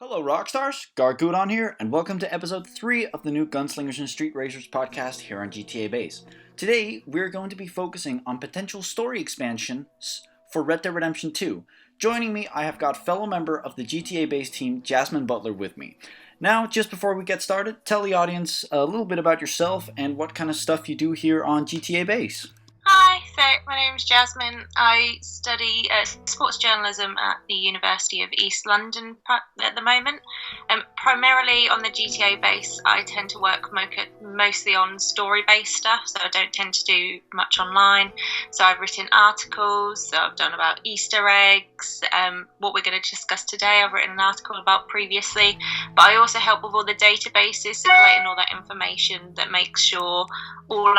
Hello, Rockstars! Gargudon here, and welcome to episode 3 of the new Gunslingers and Street Racers podcast here on GTABase. Today, we're going to be focusing on potential story expansions for Red Dead Redemption 2. Joining me, I have got fellow member of the GTABase team, Jasmine Butler, with me. Now, just before we get started, tell the audience a little bit about yourself and what kind of stuff you do here on GTABase. Hi, so my name is Jasmine. I study sports journalism at the University of East London at the moment. Primarily on the GTA base, I tend to work mostly on story-based stuff, so I don't tend to do much online. So I've written articles, so I've done about Easter eggs, what we're going to discuss today I've written an article about previously, but I also help with all the databases, collating all that information that makes sure all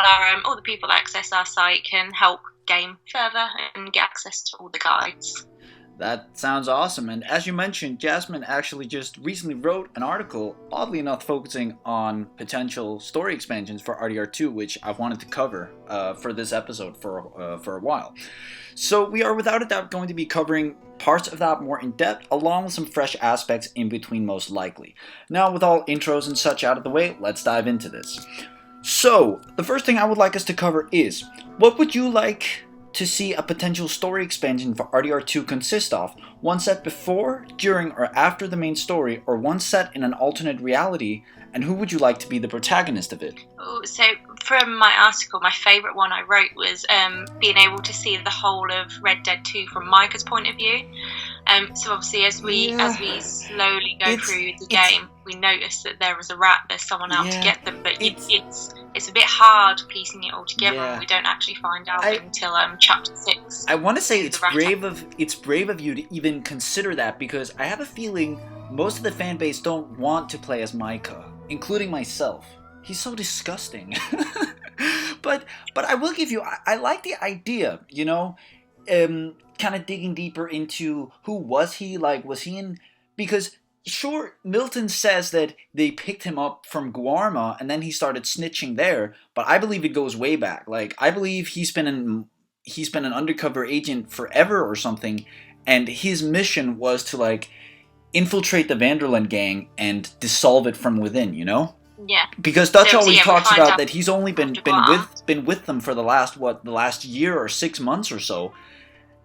the people that access our site can help game further and get access to all the guides. That sounds awesome, and as you mentioned, Jasmine actually just recently wrote an article, oddly enough focusing on potential story expansions for RDRII, which I wanted to cover for this episode for a while. So we are without a doubt going to be covering parts of that more in depth, along with some fresh aspects in between most likely. Now, with all intros and such out of the way, let's dive into this. So, the first thing I would like us to cover is, what would you like to see a potential story expansion for RDR2 consist of? One set before, during, or after the main story, or one set in an alternate reality, and who would you like to be the protagonist of it? So, from my article, my favourite one I wrote was being able to see the whole of Red Dead 2 from Micah's point of view. So obviously, as we slowly go through the game, we notice that there is a rat. There's someone out to get them, but it's a bit hard piecing it all together. And we don't actually find out until chapter 6. I want to say it's brave of you to even consider that, because I have a feeling most of the fan base don't want to play as Micah, including myself. He's so disgusting. but I will give you, I like the idea, you know. Kind of digging deeper into who was he, like, was he in, because sure, Milton says that they picked him up from Guarma and then he started snitching there, but I believe it goes way back. Like, I believe he's been an undercover agent forever or something, and his mission was to, like, infiltrate the Vanderland gang and dissolve it from within, you know? Yeah. Because Dutch always talks about that he's only been with them for the last year or 6 months or so.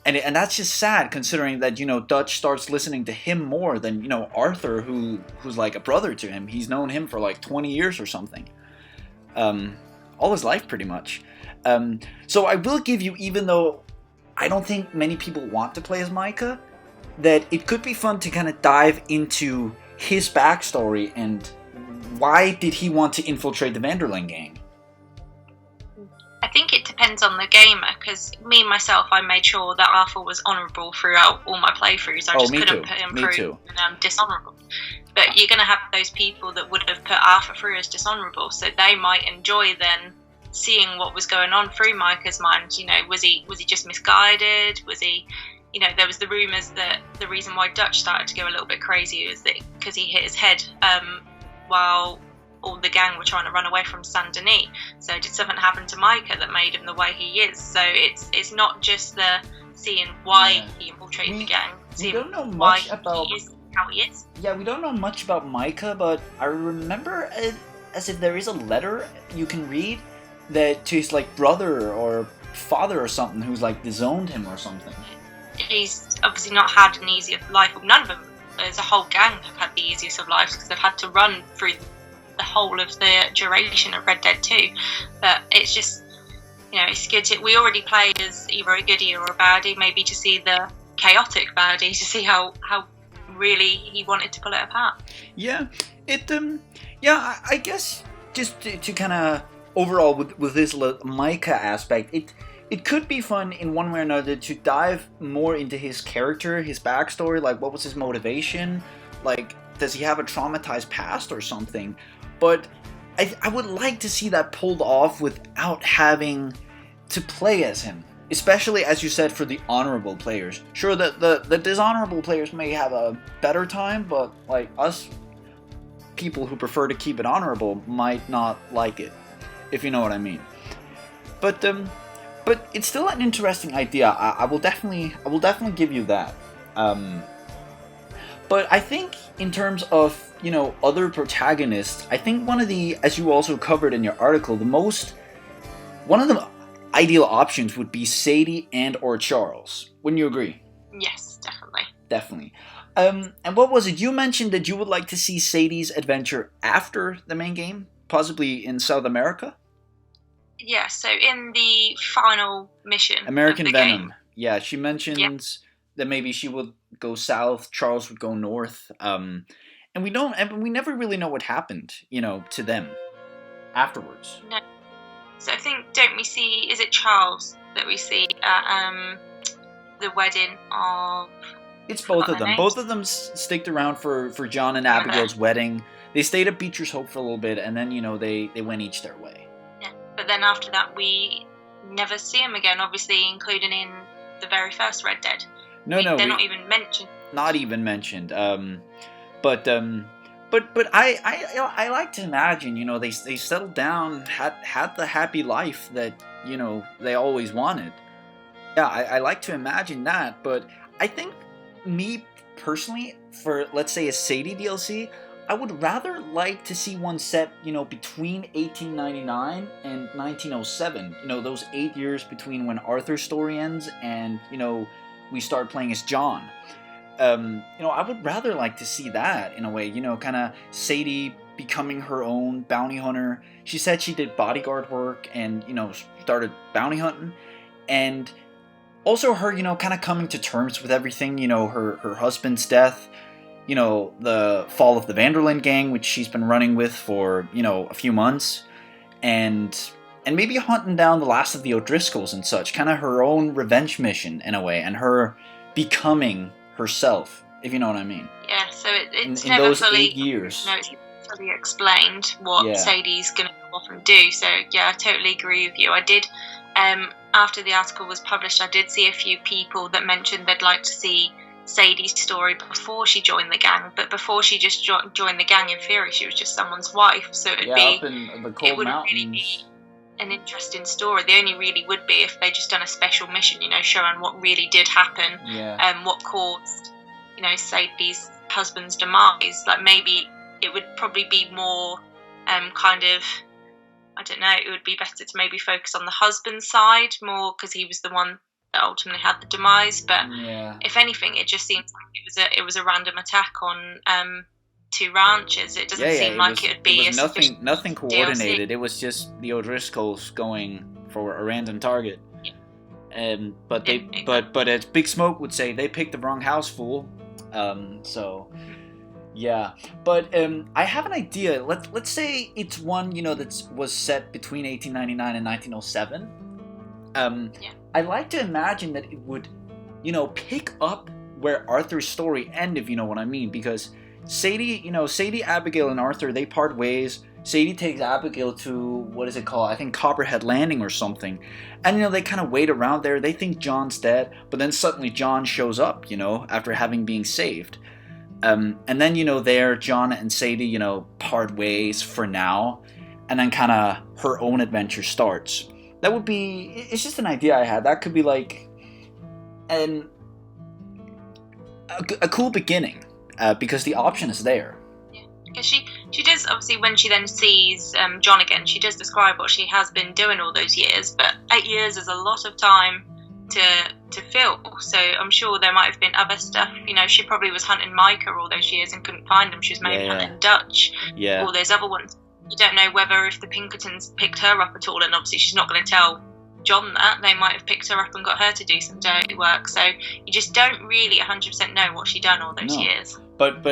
And that's just sad, considering that, you know, Dutch starts listening to him more than, you know, Arthur, who's like a brother to him. He's known him for like 20 years or something. All his life, pretty much. So I will give you, even though I don't think many people want to play as Micah, that it could be fun to kind of dive into his backstory and why did he want to infiltrate the Vanderland gang? I think it depends on the gamer, because myself, I made sure that Arthur was honourable throughout all my playthroughs. I just couldn't put him through dishonourable. But you're going to have those people that would have put Arthur through as dishonourable, so they might enjoy then seeing what was going on through Micah's mind. You know, was he just misguided? Was he, you know, there was the rumours that the reason why Dutch started to go a little bit crazy was that because he hit his head while all the gang were trying to run away from Saint Denis. So did something happen to Micah that made him the way he is? So it's not just the seeing why he infiltrated the gang. We don't know much about he is how he is. Yeah, we don't know much about Micah, but I remember it as if there is a letter you can read that to his like brother or father or something who's like disowned him or something. He's obviously not had an easier life. None of them. There's a whole gang have had the easiest of lives because they've had to run through the whole of the duration of Red Dead 2. But it's just, you know, it's good to, we already play as either a goodie or a baddie, maybe to see the chaotic baddie, to see how really he wanted to pull it apart. Yeah, I guess just to kind of overall with this Micah aspect, it could be fun in one way or another to dive more into his character, his backstory, like what was his motivation, like does he have a traumatized past or something? But I would like to see that pulled off without having to play as him. Especially, as you said, for the honorable players. Sure, the dishonorable players may have a better time, but like us people who prefer to keep it honorable might not like it, if you know what I mean. But it's still an interesting idea. I will definitely give you that. But I think in terms of, other protagonists, I think one of the, as you also covered in your article, one of the ideal options would be Sadie and or Charles. Wouldn't you agree? Yes, definitely. Definitely. And what was it? You mentioned that you would like to see Sadie's adventure after the main game, possibly in South America? Yeah, so in the final mission American of the Venom. game. Yeah, she mentions that maybe she would go south, Charles would go north. And we never really know what happened, to them afterwards. No. So I think, don't we see, is it Charles that we see at the wedding of... It's both of them. Names? Both of them sticked around for John and Abigail's wedding. They stayed at Beecher's Hope for a little bit, and then, they went each their way. Yeah, but then after that, we never see them again, obviously, including in the very first Red Dead. They're not even mentioned. Not even mentioned. But I like to imagine, they settled down, had the happy life that, they always wanted. Yeah, I like to imagine that, but I think me personally, for let's say a Sadie DLC, I would rather like to see one set, between 1899 and 1907. Those 8 years between when Arthur's story ends and, we start playing as John. I would rather like to see that in a way, kind of Sadie becoming her own bounty hunter. She said she did bodyguard work and, started bounty hunting. And also her, kind of coming to terms with everything, her husband's death, the fall of the Vanderlyn gang, which she's been running with for, a few months. And maybe hunting down the last of the O'Driscolls and such, kind of her own revenge mission in a way, and her becoming herself, if you know what I mean. Yeah, so it's in never those fully 8 years. No, it's fully explained what Sadie's going to go off and do. So yeah, I totally agree with you. I did, after the article was published, I did see a few people that mentioned they'd like to see Sadie's story before she joined the gang, but before she just joined the gang, in theory, she was just someone's wife. So up in the cold mountains. Really be an interesting story. The only really would be if they just done a special mission, showing what really did happen, and what caused, Sadie's husband's demise. Like maybe it would probably be more, kind of, I don't know. It would be better to maybe focus on the husband's side more because he was the one that ultimately had the demise. But if anything, it just seems like it was a random attack on two ranches. It doesn't seem like it would be nothing coordinated. DLC. It was just the O'Driscolls going for a random target. But as Big Smoke would say, they picked the wrong house, fool. But I have an idea. Let's say it's one that was set between 1899 and 1907. I like to imagine that it would pick up where Arthur's story ended, if you know what I mean, because Sadie, Abigail, and Arthur, they part ways. Sadie takes Abigail to, what is it called? I think Copperhead Landing or something. And, they kind of wait around there. They think John's dead, but then suddenly John shows up, after having been saved. And then, there, John and Sadie, part ways for now. And then kind of her own adventure starts. That would be, it's just an idea I had. That could be like a cool beginning. Because the option is there. Yeah, because she does, obviously, when she then sees John again, she does describe what she has been doing all those years, but 8 years is a lot of time to fill, so I'm sure there might have been other stuff. She probably was hunting Micah all those years and couldn't find him. She was maybe hunting Dutch, all those other ones. You don't know whether if the Pinkertons picked her up at all, and obviously she's not going to tell John that. They might have picked her up and got her to do some dirty work, so you just don't really 100% know what she done all those years. But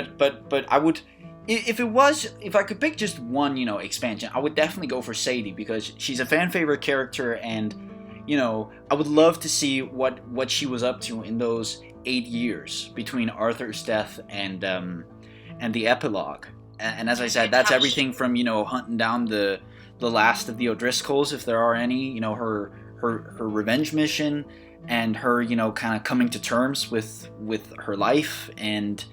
I would, if I could pick just one, expansion, I would definitely go for Sadie, because she's a fan favorite character, and I would love to see what she was up to in those 8 years between Arthur's death and the epilogue. And as I said, that's everything from hunting down the last of the O'Driscolls, if there are any, her revenge mission, and her kind of coming to terms with her life, and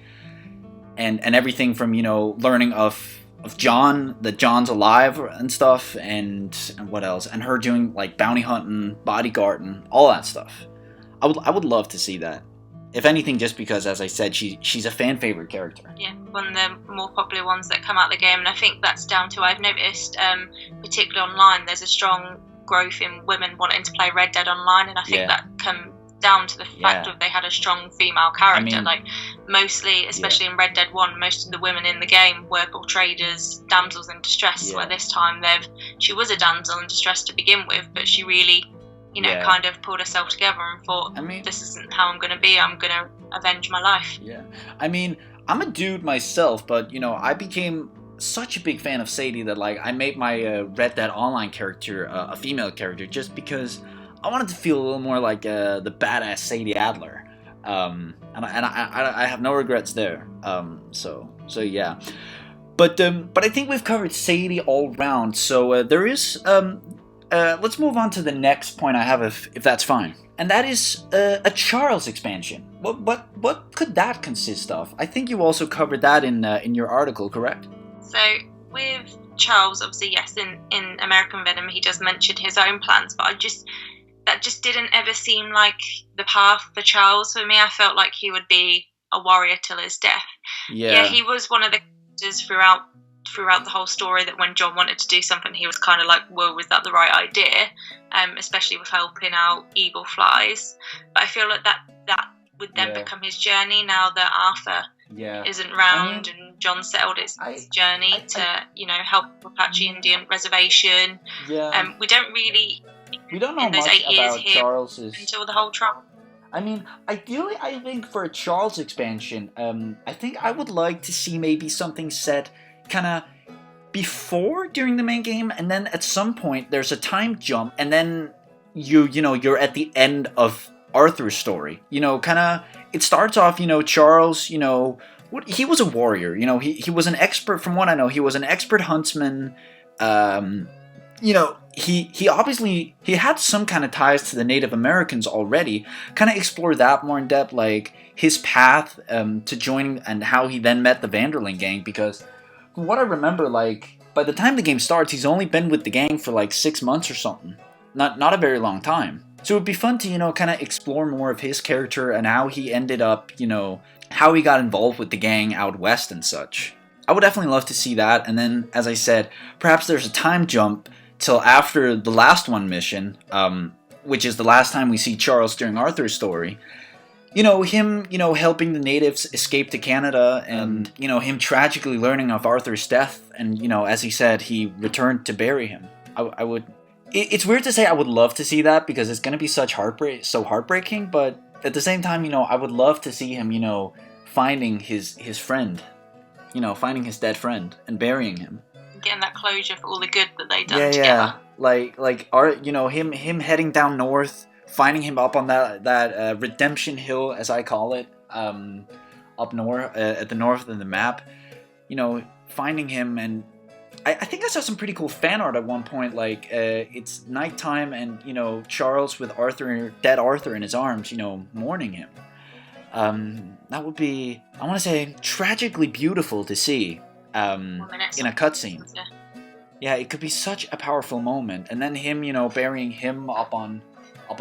everything from learning of John, that John's alive and stuff, and what else, and her doing like bounty hunting, bodyguarding, all that stuff. I would love to see that. If anything, just because, as I said, she's a fan favorite character. Yeah, one of the more popular ones that come out of the game, and I think that's down to, I've noticed, particularly online, there's a strong growth in women wanting to play Red Dead Online, and I think that comes down to the fact that they had a strong female character. Like, mostly, especially in Red Dead 1, most of the women in the game were portrayed as damsels in distress, where this time she was a damsel in distress to begin with, but she really, kind of pulled herself together and thought, this isn't how I'm going to be, I'm going to avenge my life. Yeah. I mean, I'm a dude myself, but, I became such a big fan of Sadie that, like, I made my Red Dead Online character a female character just because I wanted to feel a little more like the badass Sadie Adler. And I have no regrets there. So yeah. But I think we've covered Sadie all round. So there is let's move on to the next point I have, if that's fine. And that is a Charles expansion. What could that consist of? I think you also covered that in your article, correct? So with Charles, obviously, yes, in American Venom, he does mention his own plans, but that just didn't ever seem like the path for Charles for me. I felt like he would be a warrior till his death. Yeah, he was one of the characters throughout the whole story that when John wanted to do something, he was kind of like, whoa, was that the right idea? Especially with helping out Eagle Flies. But I feel like that would then become his journey now that Arthur isn't round, and John settled his journey to help Apache Indian Reservation. We don't know much about Charles's until the whole trial. I mean, ideally, I think for a Charles expansion, I think I would like to see maybe something set kind of before, during the main game, and then at some point there's a time jump, and then you're at the end of Arthur's story. Kind of, it starts off, Charles, he was a warrior. He was an expert, from what I know, he was an expert huntsman. He obviously, he had some kind of ties to the Native Americans already. Kind of explore that more in depth, like his path to joining and how he then met the Vanderling gang, because from what I remember, like, by the time the game starts, he's only been with the gang for like 6 months or something. Not a very long time. So it would be fun to, kind of explore more of his character and how he ended up, how he got involved with the gang out west and such. I would definitely love to see that, and then, as I said, perhaps there's a time jump till after the last one mission, which is the last time we see Charles during Arthur's story. Him, helping the natives escape to Canada, and, him tragically learning of Arthur's death, and, as he said, he returned to bury him. I would... It's weird to say I would love to see that, because it's going to be so heartbreaking, but at the same time, I would love to see him, finding his friend, finding his dead friend, and burying him. Getting that closure for all the good that they done together. Him heading down north, finding him up on that Redemption Hill, as I call it, up north, at the north of the map, finding him, and I think I saw some pretty cool fan art at one point, like, it's nighttime, and, Charles with dead Arthur in his arms, mourning him. That would be, I want to say, tragically beautiful to see, in a cutscene. Yeah, it could be such a powerful moment, and then him, burying him up on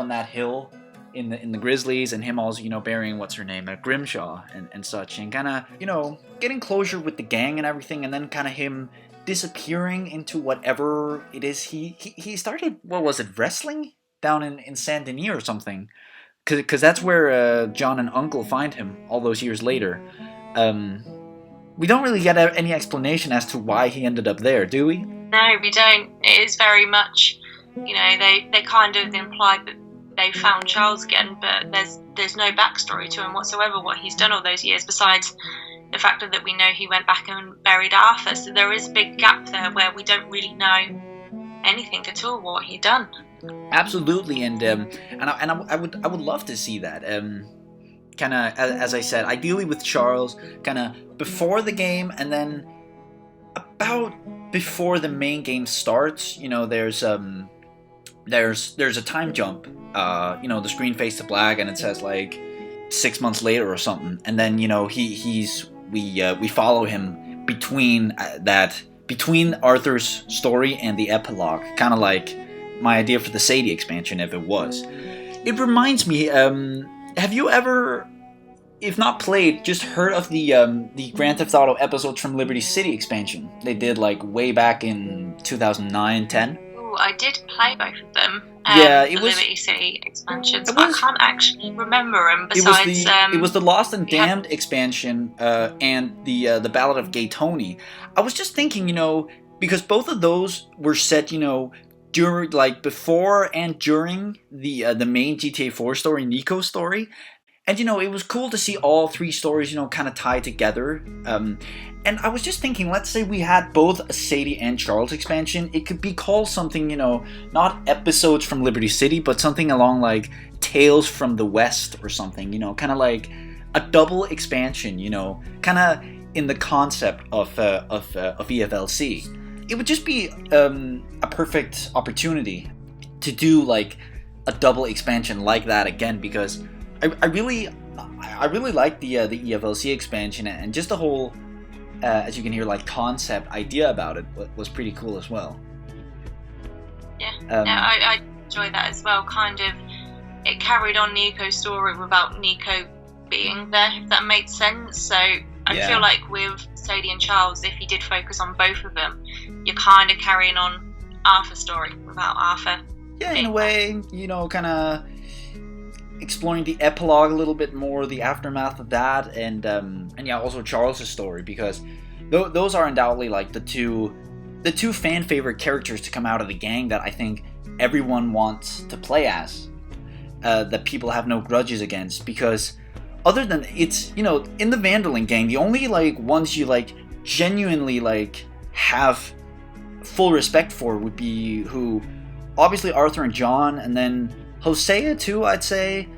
that hill in the Grizzlies, and him also, burying what's her name, Grimshaw and such, and kind of, getting closure with the gang and everything, and then kind of him disappearing into whatever it is he started. What was it, wrestling down in Saint Denis or something? Because that's where John and Uncle find him all those years later. We don't really get any explanation as to why he ended up there, do we? No, we don't. It is very much, they kind of implied that they found Charles again, but there's no backstory to him whatsoever, what he's done all those years, besides the fact that we know he went back and buried Arthur. So there is a big gap there where we don't really know anything at all what he'd done. Absolutely, and I would love to see that. Kind of, as I said, ideally with Charles, kind of before the game, and then about before the main game starts. There's a time jump. The screen fades to black, and it says like 6 months later or something, and then we follow him between Arthur's story and the epilogue, kind of like my idea for the Sadie expansion, if it was. It reminds me, have you ever if not played, just heard of the Grand Theft Auto episodes from Liberty City expansion. They did like way back in 2009, 10. Oh, I did play both of them. It was Liberty City expansions, but I can't actually remember them. Besides, it was the Lost and Damned expansion and the Ballad of Gay Tony. I was just thinking, because both of those were set, during like before and during the main GTA 4 story, Nico's story. And, it was cool to see all three stories, kind of tied together. And I was just thinking, let's say we had both a Sadie and Charles expansion. It could be called something, not episodes from Liberty City, but something along like Tales from the West or something, kind of like a double expansion, kind of in the concept of EFLC. It would just be a perfect opportunity to do like a double expansion like that again, because I really like the EFLC expansion, and just the whole, as you can hear, like concept idea about it was pretty cool as well. Yeah, I enjoy that as well. Kind of, it carried on Nico's story without Nico being there, if that makes sense. So I feel like with Sadie and Charles, if you did focus on both of them, you're kind of carrying on Arthur's story without Arthur. Yeah, in a way, kind of exploring the epilogue a little bit more, the aftermath of that, and also Charles' story, because those are undoubtedly like the two fan favorite characters to come out of the gang that I think everyone wants to play as, that people have no grudges against, because other than it's in the Van der Linde gang, the only like ones you like genuinely like have full respect for would be obviously Arthur and John, and then Hosea too, I'd say,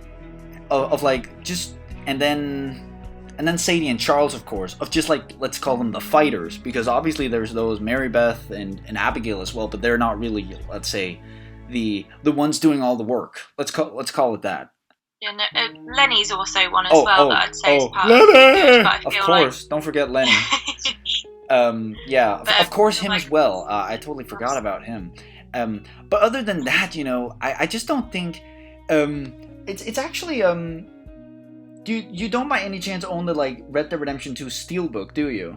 of like just, and then Sadie and Charles, of course, of just like, let's call them the fighters, because obviously there's those Mary Beth and Abigail as well, but they're not really, let's say, the ones doing all the work. Let's call it that. Yeah, no, Lenny's also one as well that I'd say is part Lenny! of the good, but I feel of course, don't forget Lenny. Of course him as well. I totally forgot about him. But other than that, I just don't think it's actually you don't by any chance own the like Red Dead Redemption 2 Steelbook, do you?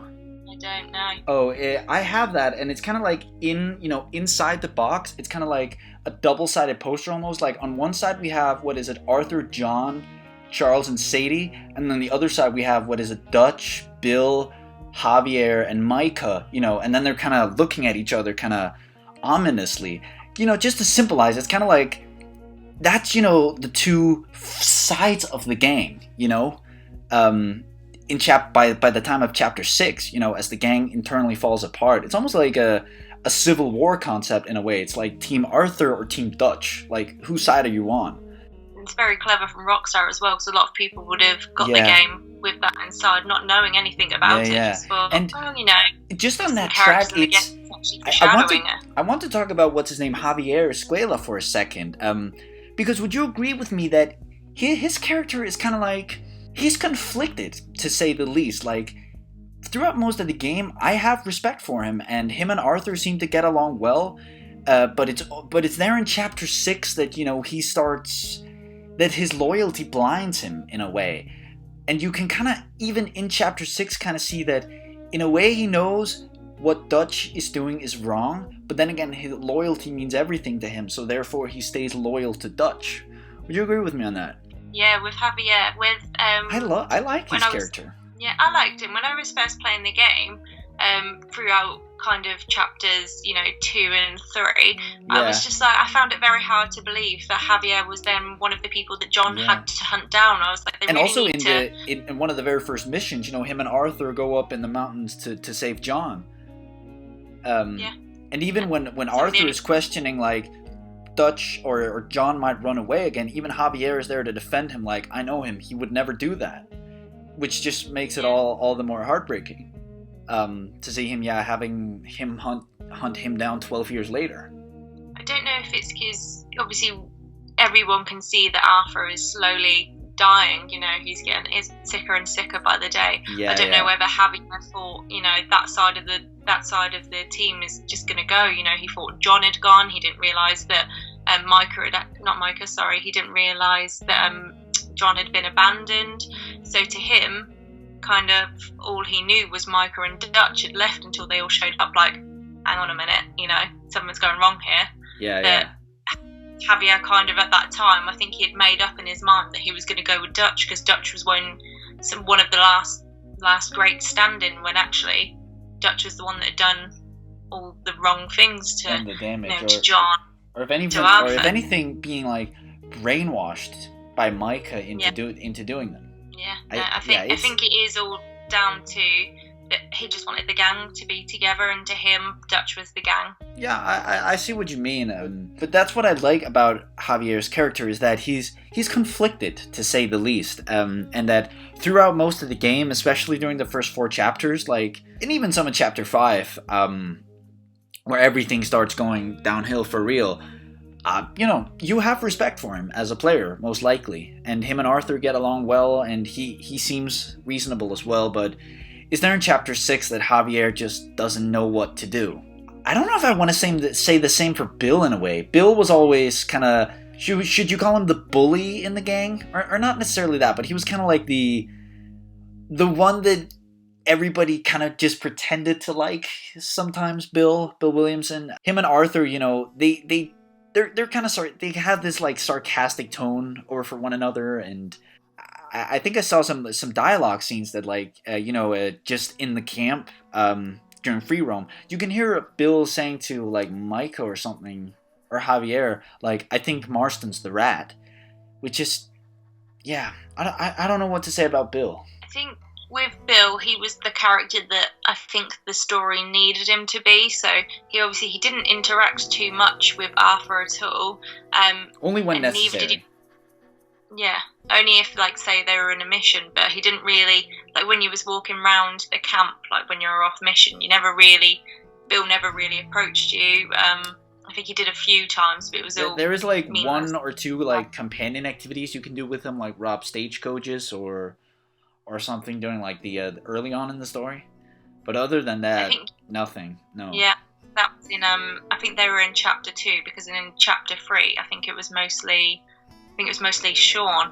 I don't know. Oh, I have that, and it's kind of like inside the box, it's kind of like a double-sided poster almost. Like on one side we have, Arthur, John, Charles, and Sadie, and then the other side we have, Dutch, Bill, Javier, and Micah, and then they're kind of looking at each other kind of ominously. Just to symbolize, it's kind of like that's, the two sides of the gang, by the time of chapter 6, as the gang internally falls apart. It's almost like a civil war concept in a way. It's like Team Arthur or Team Dutch. Like, whose side are you on? It's very clever from Rockstar as well, because a lot of people would have got the game with that inside, not knowing anything about it. Just for, and just on that track, I want to talk about what's his name, Javier Escuela, for a second. Because would you agree with me that his character is kind of like, he's conflicted, to say the least. Like, throughout most of the game, I have respect for him, and him and Arthur seem to get along well. But it's there in chapter 6 that he starts, that his loyalty blinds him in a way, and you can kind of, even in chapter 6, kind of see that in a way he knows what Dutch is doing is wrong, but then again his loyalty means everything to him, so therefore he stays loyal to Dutch. Would you agree with me on that? Yeah, with Javier, I like his character. Yeah, I liked him when I was first playing the game. Throughout kind of chapters, 2 and 3, I was just like, I found it very hard to believe that Javier was then one of the people that John had to hunt down. I was like, they and really also need in one of the very first missions, him and Arthur go up in the mountains to save John. And even when Arthur is questioning, like, Dutch or John might run away again, even Javier is there to defend him, like, I know him, he would never do that. Which just makes it all the more heartbreaking. To see him, having him hunt him down 12 years later. I don't know if it's because, obviously, everyone can see that Arthur is slowly dying, he's getting sicker and sicker by the day. I don't know whether Javier thought, that side of the team is just going to go. He thought John had gone. He didn't realise that he didn't realise that John had been abandoned. So to him, kind of all he knew was Micah and Dutch had left until they all showed up. Like, hang on a minute, something's going wrong here. Yeah. Javier kind of at that time, I think he had made up in his mind that he was going to go with Dutch because Dutch was one of the last great stand-in, when actually Dutch was the one that had done all the wrong things to, the damage, to John. Or if anything, being like brainwashed by Micah into doing them. Yeah, I think it is all down to that he just wanted the gang to be together, and to him, Dutch was the gang. Yeah, I see what you mean, but that's what I like about Javier's character, is that he's conflicted, to say the least, and that throughout most of the game, especially during the first 4 chapters, and even some of Chapter 5, where everything starts going downhill for real, you have respect for him as a player, most likely, and him and Arthur get along well, and he seems reasonable as well, but is there in Chapter 6 that Javier just doesn't know what to do? I don't know if I want to say the same for Bill in a way. Bill was always kind of, should you call him the bully in the gang? Or not necessarily that, but he was kind of like the one that everybody kind of just pretended to like sometimes, Bill Williamson. Him and Arthur, they're kind of they have this sarcastic tone over for one another, and I think I saw some dialogue scenes that just in the camp during free roam, you can hear Bill saying to Micah or something, or Javier, I think Marston's the rat, which is, I don't know what to say about Bill. I think with Bill, he was the character that I think the story needed him to be. So he didn't interact too much with Arthur at all. Only when necessary. Only if, say, they were in a mission, but he didn't really, when you was walking around the camp, when you were off mission, Bill never really approached you. I think he did a few times, but it was all there is, meaningless. 1 or 2, companion activities you can do with him, rob stagecoaches or something during, the early on in the story. But other than that, nothing, no. Yeah, that was in, I think they were in Chapter 2, because in Chapter 3, I think it was mostly Sean.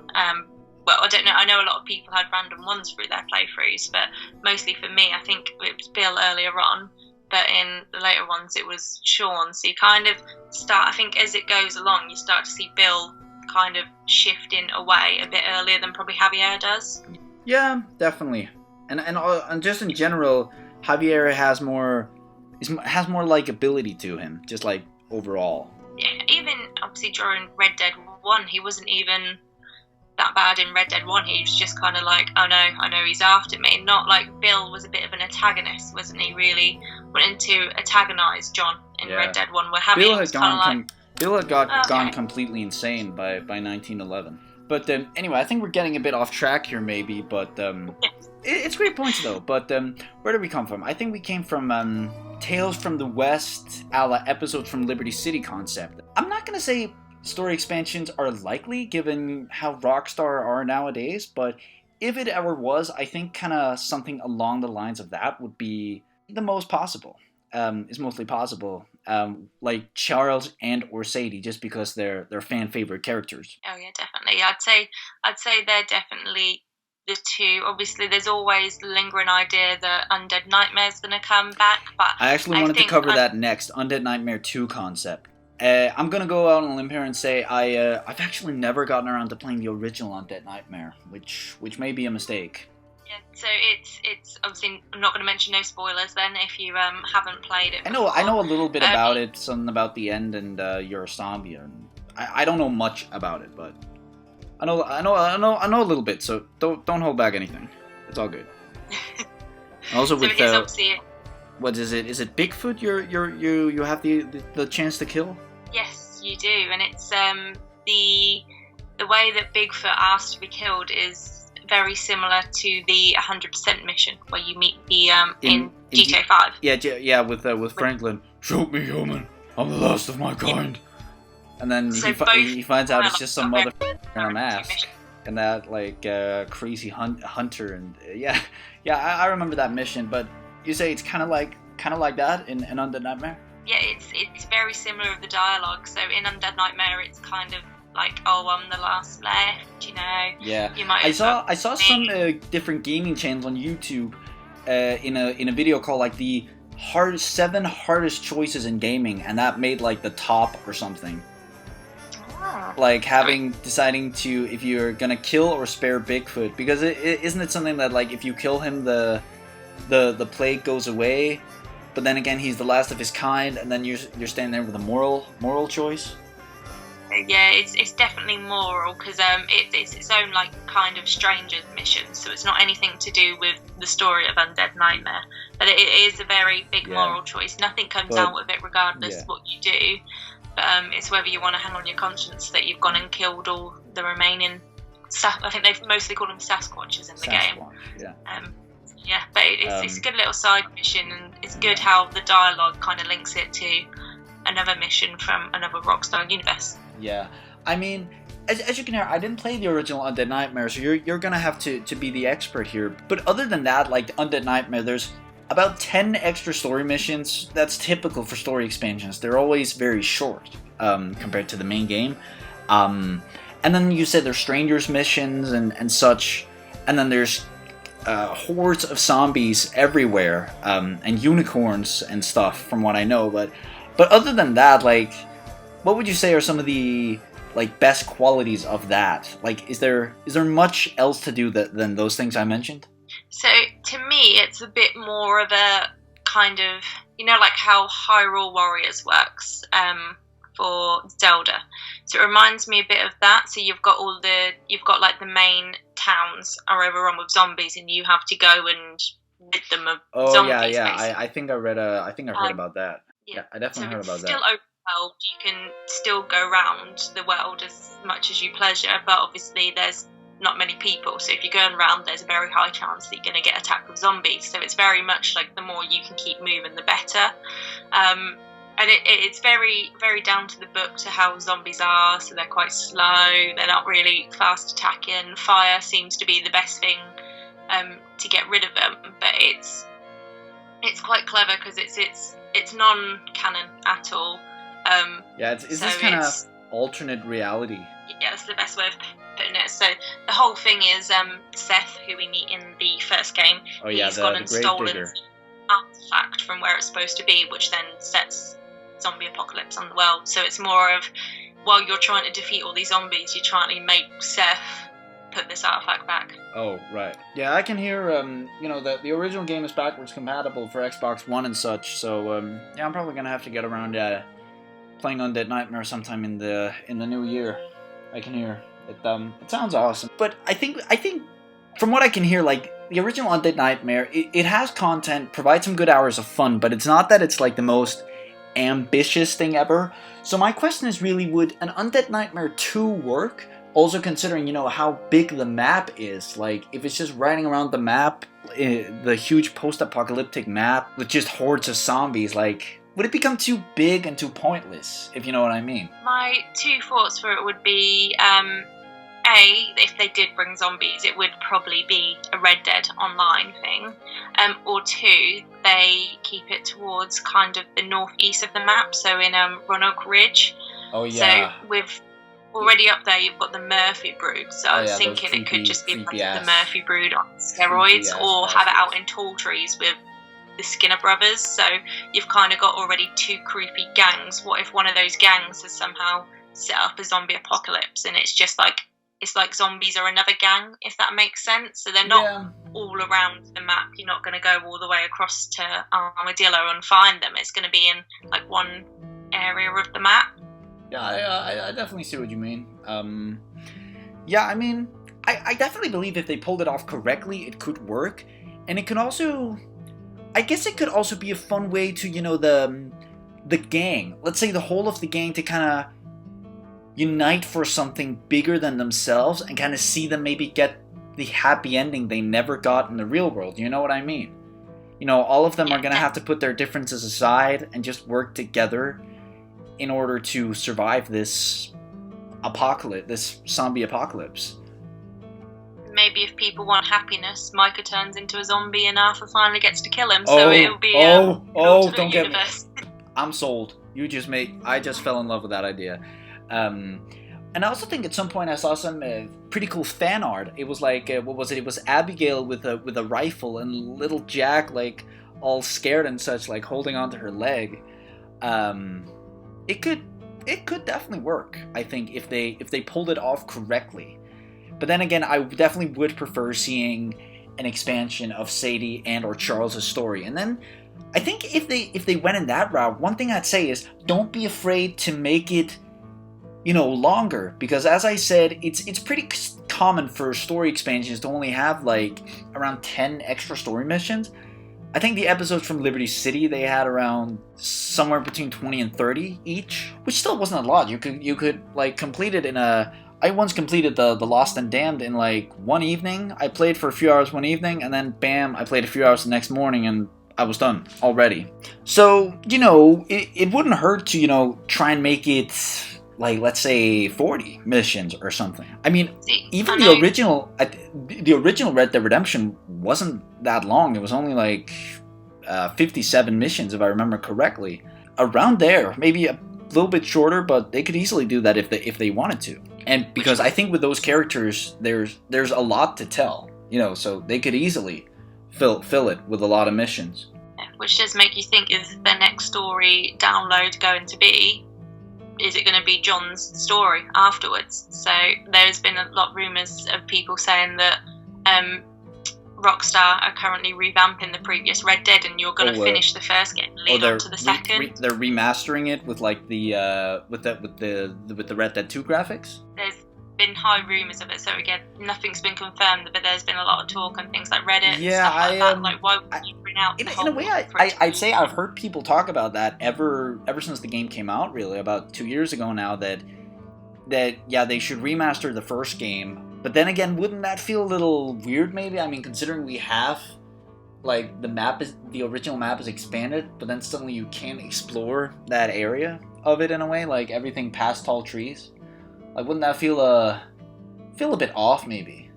Well, I don't know. I know a lot of people had random ones through their playthroughs, but mostly for me, I think it was Bill earlier on. But in the later ones, it was Sean. So you kind of start, I think as it goes along, you start to see Bill kind of shifting away a bit earlier than probably Javier does. Yeah, definitely. And just in general, Javier has more likability to him, just overall. Yeah, even obviously during Red Dead 1, he wasn't even that bad in Red Dead 1. He was just kind of oh no, I know he's after me. Not like Bill was a bit of an antagonist, wasn't he? Really wanting to antagonize John in Red Dead 1. Bill had gone completely insane by 1911. But anyway, I think we're getting a bit off track here, maybe. But it's great points though. But where did we come from? I think we came from Tales from the West, a la Episodes from Liberty City concept. I'm not gonna say story expansions are likely, given how Rockstar are nowadays, but if it ever was, I think kind of something along the lines of that would be the most possible. Is mostly possible, like Charles and or Sadie, just because they're fan favorite characters. Oh yeah, definitely. I'd say they're definitely the two. Obviously, there's always the lingering idea that Undead Nightmare is going to come back, but I actually wanted to cover that next, Undead Nightmare 2 concept. I'm gonna go out on a limb here and say I've actually never gotten around to playing the original Undead Nightmare, which may be a mistake. Yeah, so it's obviously, I'm not going to mention no spoilers then if you haven't played it before. I know a little bit about it, something about the end and you're a zombie. And I don't know much about it, but I know a little bit. So don't hold back anything. It's all good. Also, with what is it? Is it Bigfoot? You have the chance to kill? Yes, you do, and it's the way that Bigfoot asks to be killed is very similar to the 100% mission where you meet the in GTA 5. Yeah, with Franklin. Shoot me, human. I'm the last of my kind. And then he finds out it's just some motherfucker in a mask, and that crazy hunter, and I remember that mission. But you say it's kind of like that in Undead Nightmare? Yeah, it's very similar of the dialogue. So in Undead Nightmare, it's kind of like, oh, I'm the last left, Yeah. You might I saw some different gaming channels on YouTube in a video called like the 7 hardest choices in gaming, and that made like the top or something. Like deciding to if you're gonna kill or spare Bigfoot, because isn't it something that like if you kill him the plague goes away, but then again he's the last of his kind, and then you're standing there with a moral choice. Yeah, it's definitely moral, because it's its own like kind of stranger mission, so it's not anything to do with the story of Undead Nightmare, but it is a very big moral choice. Nothing comes out of it regardless of what you do. It's whether you want to hang on your conscience that you've gone and killed all the remaining. I think they've mostly called them Sasquatches in the game. Yeah, but it's a good little side mission, and it's good how the dialogue kind of links it to another mission from another Rockstar universe. Yeah, I mean, as you can hear, I didn't play the original Undead Nightmare, so you're gonna have to be the expert here. But other than that, like Undead Nightmare, there's about 10 extra story missions. That's typical for story expansions. They're always very short compared to the main game. And then you said there's strangers missions and such. And then there's hordes of zombies everywhere and unicorns and stuff, from what I know. But other than that, like, what would you say are some of the like best qualities of that? Like, is there much else to do than those things I mentioned? So, to me, it's a bit more of a kind of, like how Hyrule Warriors works for Zelda. So it reminds me a bit of that. So you've got like the main towns are overrun with zombies, and you have to go and rid them of zombies. I think I've read about that. Yeah, I definitely heard about that. Still open world. You can still go around the world as much as you pleasure, but obviously there's not many people, so if you're going around, there's a very high chance that you're going to get attacked with zombies. So it's very much like the more you can keep moving, the better. And it's very, very down to the book to how zombies are. So they're quite slow. They're not really fast attacking. Fire seems to be the best thing to get rid of them. But it's quite clever because it's non-canon at all. It's this kind of alternate reality. Yeah, that's the best way of putting it. So the whole thing is Seth, who we meet in the first game, he's gone and stolen an artifact from where it's supposed to be, which then sets zombie apocalypse on the world. So it's more of, while you're trying to defeat all these zombies, you're trying to make Seth put this artifact back. Oh, right. Yeah, I can hear, that the original game is backwards compatible for Xbox One and such, so, I'm probably going to have to get around playing Undead Nightmare sometime in the new year. I can hear it. It sounds awesome. But I think from what I can hear, like, the original Undead Nightmare, it has content, provides some good hours of fun, but it's not that it's like the most ambitious thing ever. So my question is really, would an Undead Nightmare 2 work? Also considering, how big the map is. Like, if it's just riding around the map, the huge post-apocalyptic map with just hordes of zombies, like, would it become too big and too pointless, if you know what I mean? My 2 thoughts for it would be, if they did bring zombies, it would probably be a Red Dead Online thing. Or 2, they keep it towards kind of the northeast of the map, so in Roanoke Ridge. Oh, yeah. So with already up there, you've got the Murphy Brood, so I was thinking it could just be like the Murphy Brood on steroids, or have it out in tall trees with the Skinner brothers. So you've kind of got already 2 creepy gangs. What if one of those gangs has somehow set up a zombie apocalypse, and it's like zombies are another gang, if that makes sense? So they're not all around the map. You're not going to go all the way across to Armadillo and find them. It's going to be in like one area of the map. Yeah, I definitely see what you mean. I mean, I definitely believe if they pulled it off correctly, it could work. And it can also, I guess it could also be a fun way to, the gang, let's say the whole of the gang, to kind of unite for something bigger than themselves and kind of see them maybe get the happy ending they never got in the real world. You know what I mean? All of them are going to have to put their differences aside and just work together in order to survive this apocalypse, this zombie apocalypse. Maybe if people want happiness, Micah turns into a zombie and Arthur finally gets to kill him, so it'll be don't get me. universe. I'm sold. I just fell in love with that idea. And I also think at some point I saw some pretty cool fan art. It was like, what was it? It was Abigail with a rifle and little Jack like all scared and such, like holding onto her leg. It could definitely work, I think, if they pulled it off correctly. But then again, I definitely would prefer seeing an expansion of Sadie and or Charles' story. And then I think if they went in that route, one thing I'd say is don't be afraid to make it, longer, because as I said, it's pretty common for story expansions to only have like around 10 extra story missions. I think the episodes from Liberty City, they had around somewhere between 20 and 30 each, which still wasn't a lot. You could like complete it in I once completed the Lost and Damned in like one evening. I played for a few hours one evening, and then bam, I played a few hours the next morning, and I was done already. So, it wouldn't hurt to, try and make it like, let's say 40 missions or something. I mean, even the original Red Dead Redemption wasn't that long. It was only like 57 missions, if I remember correctly. Around there, maybe a little bit shorter, but they could easily do that if they wanted to. And because I think with those characters, there's a lot to tell, so they could easily fill it with a lot of missions. Which does make you think, is the next story download going to be? Is it going to be John's story afterwards? So there's been a lot of rumours of people saying that Rockstar are currently revamping the previous Red Dead, and you're going to finish the first game and lead on to the second. They're remastering it with like the with the Red Dead 2 graphics. There's been high rumours of it, so again, nothing's been confirmed, but there's been a lot of talk on things like Reddit and stuff like that. Like, why would you bring out the whole... In a way, I'd say I've heard people talk about that ever since the game came out, really, about 2 years ago now, that they should remaster the first game. But then again, wouldn't that feel a little weird, maybe? I mean, considering we have, like, the original map is expanded, but then suddenly you can't explore that area of it in a way, like everything past tall trees. Like, wouldn't that feel a bit off, maybe?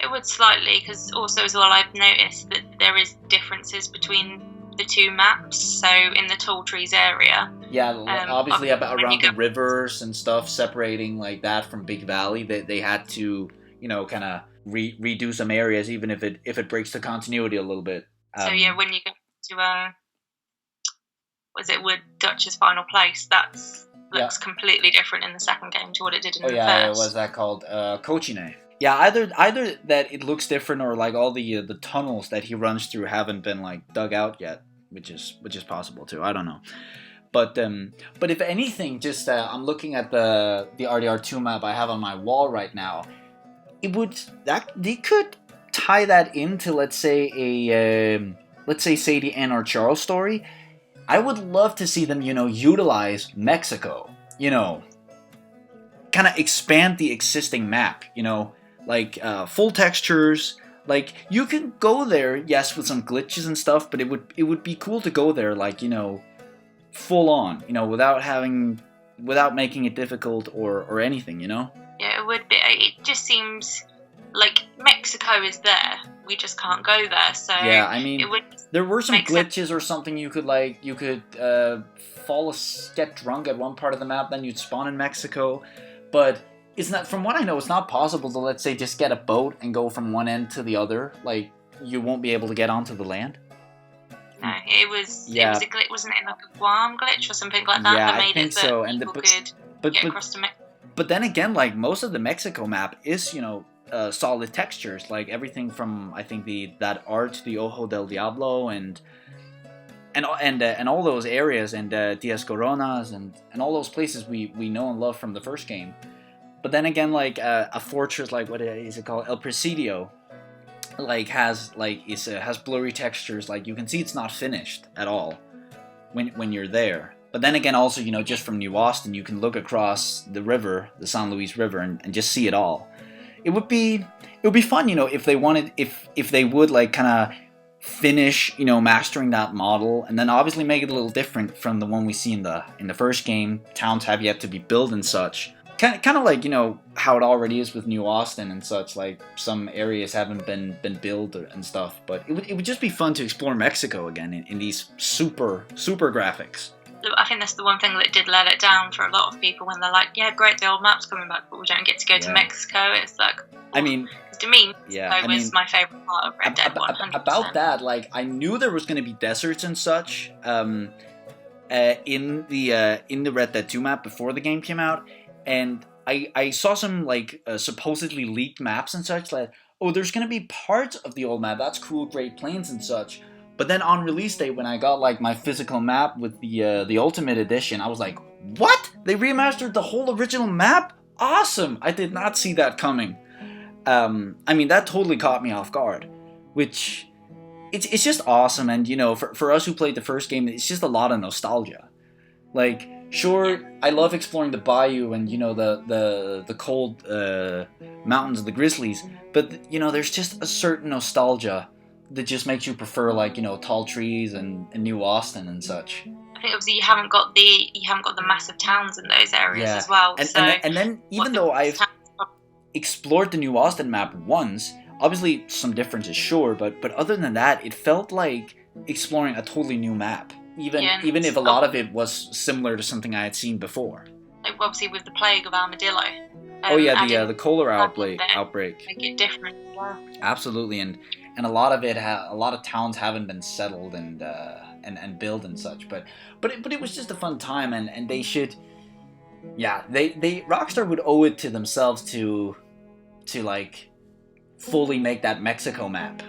It would slightly, because also as well I've noticed that there is differences between the two maps. So in the tall trees area, obviously around the rivers and stuff, separating like that from Big Valley, they had to kind of redo some areas, even if it breaks the continuity a little bit. So when you go to was it Wood Dutch's Final Place, looks completely different in the second game to what it did in the first. Was that called Kochine? Yeah, either that it looks different, or like all the tunnels that he runs through haven't been like dug out yet, which is possible too. I don't know, but if anything, just I'm looking at the RDR2 map I have on my wall right now. They could tie that into, let's say Sadie and or Charles story. I would love to see them, utilize Mexico, kind of expand the existing map, like full textures. Like, you can go there, yes, with some glitches and stuff, but it would be cool to go there, like, full on, without making it difficult or anything, Yeah, it would be. It just seems like Mexico is there. We just can't go there. So yeah, I mean, there were some glitches or something. You could get drunk at one part of the map, then you'd spawn in Mexico. But it's not. From what I know, it's not possible to, let's say, just get a boat and go from one end to the other. Like, you won't be able to get onto the land. No, it was. Yeah. It was a glitch. Wasn't it like a Guam glitch or something like that? Yeah, that made I think it that so. And people could get across to Mexico. But then again, like, most of the Mexico map is, solid textures, like everything from, I think, that art to the Ojo del Diablo and all those areas, and Diaz Coronas and all those places we know and love from the first game. But then again, like a fortress like, what is it called, El Presidio, like has blurry textures. Like, you can see it's not finished at all when you're there. But then again, also, just from New Austin, you can look across the river, the San Luis River, and just see it all. It would be fun, if they wanted, if they would, like, kind of finish, mastering that model, and then obviously make it a little different from the one we see in the first game. Towns have yet to be built and such. Kind of like, how it already is with New Austin and such. Like, some areas haven't been built and stuff. But it would just be fun to explore Mexico again in these super graphics. I think that's the one thing that did let it down for a lot of people when they're like, yeah, great, the old map's coming back, but we don't get to go to Mexico. It's like, I mean, to me, Mexico was my favourite part of Red Dead 100%. About that, like, I knew there was going to be deserts and such in the Red Dead 2 map before the game came out, and I saw some, like, supposedly leaked maps and such, like, oh, there's going to be parts of the old map, that's cool, Great Plains and such. But then on release day, when I got, like, my physical map with the Ultimate Edition, I was like, what? They remastered the whole original map? Awesome! I did not see that coming. I mean, that totally caught me off guard. Which, it's just awesome, and, you know, for us who played the first game, it's just a lot of nostalgia. Like, sure, I love exploring the bayou and, you know, the cold mountains of the Grizzlies, but, you know, there's just a certain nostalgia that just makes you prefer, like, you know, tall trees and New Austin and such. I think obviously you haven't got the massive towns in those areas as well. And then even though I've explored the New Austin map once, obviously some differences, sure, but other than that, it felt like exploring a totally new map. Even if a lot of it was similar to something I had seen before. Like obviously with the plague of armadillo. The cholera outbreak. Make it different. Yeah. Absolutely, and a lot of a lot of towns haven't been settled and built and such, but it was just a fun time, and they should, they Rockstar would owe it to themselves to like fully make that Mexico map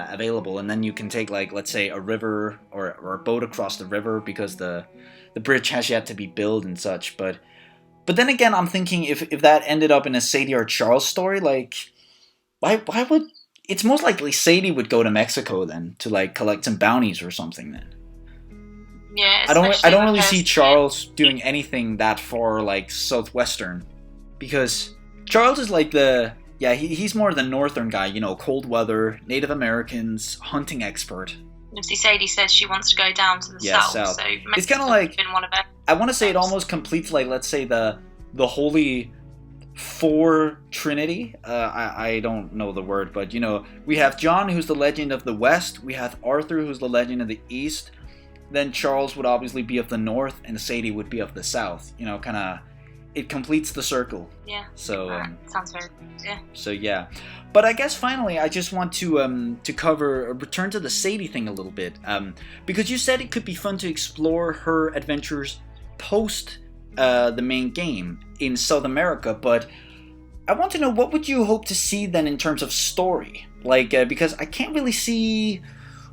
available, and then you can take, like, let's say a river or a boat across the river because the bridge has yet to be built and such, but then again, I'm thinking if that ended up in a Sadie or Charles story, like, why would... It's most likely Sadie would go to Mexico then to, like, collect some bounties or something then. Yeah, I don't really see Charles doing anything that far, like, southwestern, because Charles is like he's more the northern guy, you know, cold weather, Native Americans, hunting expert. Obviously, Sadie says she wants to go down to the south. So it's kind of like, been one of her I want to say it almost completes, like, let's say the holy four trinity. I don't know the word, but, you know, we have John, who's the legend of the west, we have Arthur, who's the legend of the east, then Charles would obviously be of the north, and Sadie would be of the south. You know, kind of, it completes the circle. Yeah. So sounds very good. Yeah. So yeah, but I guess finally I just want to return to the Sadie thing a little bit, because you said it could be fun to explore her adventures post the main game in South America, but I want to know, what would you hope to see then in terms of story? Like, because I can't really see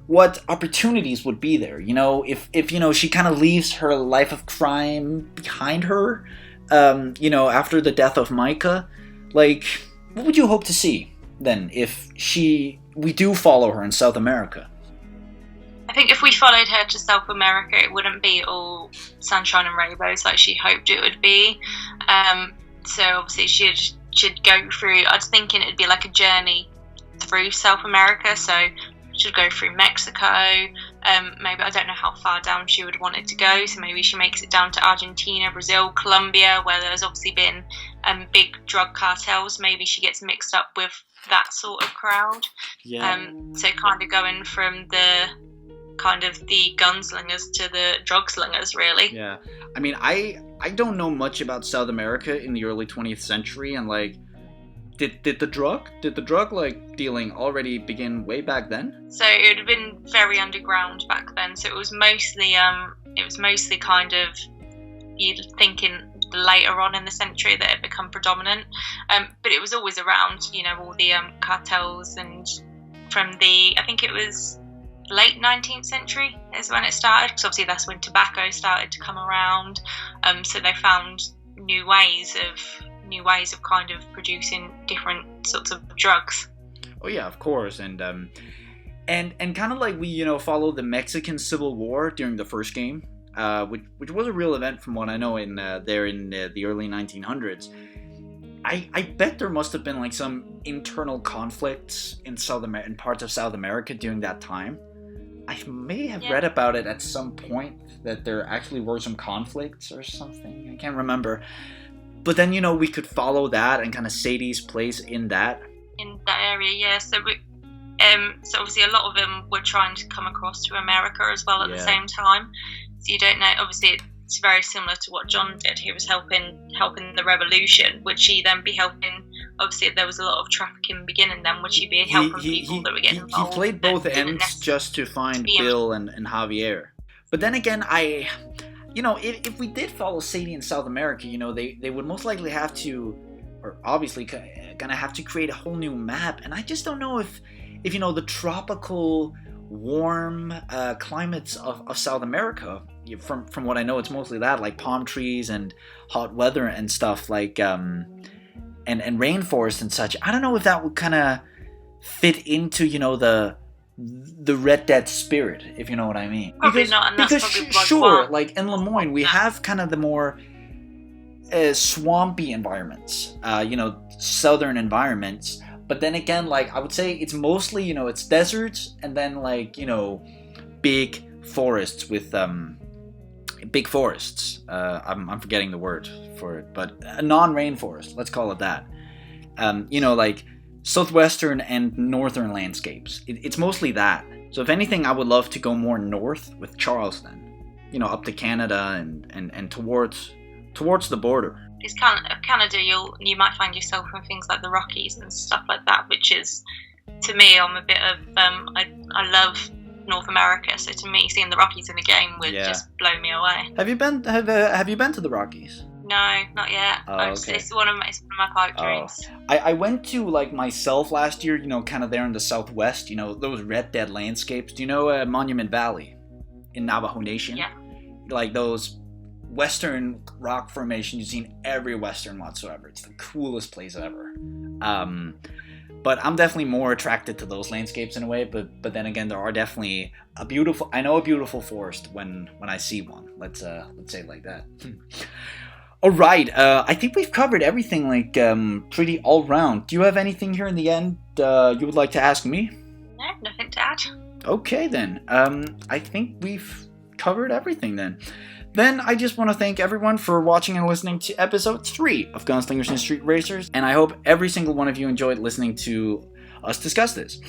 what opportunities would be there. You know, if you know, she kind of leaves her life of crime behind her, you know, after the death of Micah, like, what would you hope to see then if we do follow her in South America? I think if we followed her to South America, it wouldn't be all sunshine and rainbows like she hoped it would be. So obviously she'd go through, I was thinking it'd be like a journey through South America, so she'd go through Mexico, maybe, I don't know how far down she would want it to go, so maybe she makes it down to Argentina, Brazil, Colombia, where there's obviously been big drug cartels. Maybe she gets mixed up with that sort of crowd. Yeah. So kind of going from the gunslingers to the drug slingers, really. Yeah. I mean, I don't know much about South America in the early 20th century, and, like, did the drug like dealing already begin way back then? So it would have been very underground back then. So it was mostly kind of, you'd thinking later on in the century that it become predominant. But it was always around, you know, all the cartels, and from I think it was late 19th century is when it started, because obviously that's when tobacco started to come around. So they found new ways of kind of producing different sorts of drugs. Oh yeah, of course, and kind of like we, you know, follow the Mexican Civil War during the first game, which was a real event from what I know in the early 1900s. I bet there must have been, like, some internal conflicts in parts of South America during that time. I may have read about it at some point, that there actually were some conflicts or something. I can't remember. But then, you know, we could follow that and kind of Sadie's place in that. In that area, yeah. So So obviously a lot of them were trying to come across to America as well at the same time. So you don't know. Obviously, it's very similar to what John did. He was helping the revolution. Would she then be helping? Obviously, there was a lot of trafficking beginning. Then would she be helping people that were getting involved? He played both ends just to find Bill and Javier. But then again, if we did follow Sadie in South America, they would most likely have to, or obviously gonna have to create a whole new map. And I just don't know if the tropical, warm climates of South America, from what I know, it's mostly that, like palm trees and hot weather and stuff, like and rainforest and such. I don't know if that would kind of fit into the Red Dead spirit, if you know what I mean. Probably not, and that's probably sure, like in Lemoyne, we have kind of the more swampy environments, southern environments. But then again, like I would say, it's mostly it's deserts, and then like big forests with big forests. I'm forgetting the word for it, but a non-rainforest, let's call it that. Like southwestern and northern landscapes. It's mostly that. So if anything, I would love to go more north with Charleston, up to Canada and towards the border. It's Canada. You might find yourself in things like the Rockies and stuff like that, which is, to me, I'm a bit of I love North America, so to me, seeing the Rockies in a game would just blow me away. Have you been to the Rockies? No, not yet. Okay. It's one of my pipe dreams. I went to myself last year, kind of there in the southwest, those Red Dead landscapes. Do you know Monument Valley in Navajo Nation? Yeah. Like those western rock formations you've seen every western whatsoever. It's the coolest place ever. But I'm definitely more attracted to those landscapes in a way. But then again, there are definitely a beautiful forest when I see one. Let's say it like that. All right, I think we've covered everything pretty all round. Do you have anything here in the end you would like to ask me? No, nothing to add. Okay then. I think we've covered everything then. Then I just want to thank everyone for watching and listening to episode 3 of Gunslingers and Street Racers, and I hope every single one of you enjoyed listening to us discuss this.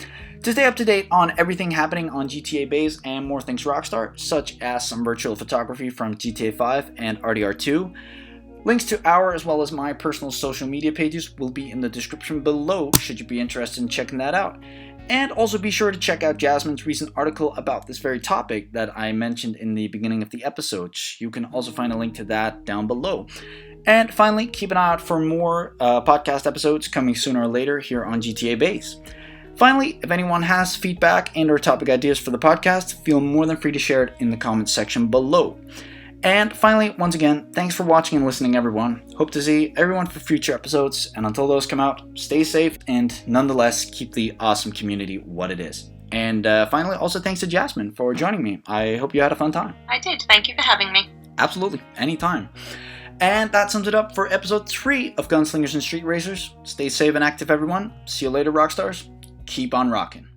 To stay up to date on everything happening on GTABase and more things Rockstar, such as some virtual photography from GTA 5 and RDRII, links to our as well as my personal social media pages will be in the description below should you be interested in checking that out. And also be sure to check out Jasmine's recent article about this very topic that I mentioned in the beginning of the episode. You can also find a link to that down below. And finally, keep an eye out for more podcast episodes coming sooner or later here on GTABase. Finally, if anyone has feedback and or topic ideas for the podcast, feel more than free to share it in the comments section below. And finally, once again, thanks for watching and listening, everyone. Hope to see everyone for future episodes, and until those come out, stay safe and nonetheless keep the awesome community what it is. And finally, also thanks to Jasmine for joining me. I hope you had a fun time. I did. Thank you for having me. Absolutely. Anytime. And that sums it up for episode 3 of Gunslingers and Street Racers. Stay safe and active, everyone. See you later, Rockstars. Keep on rocking.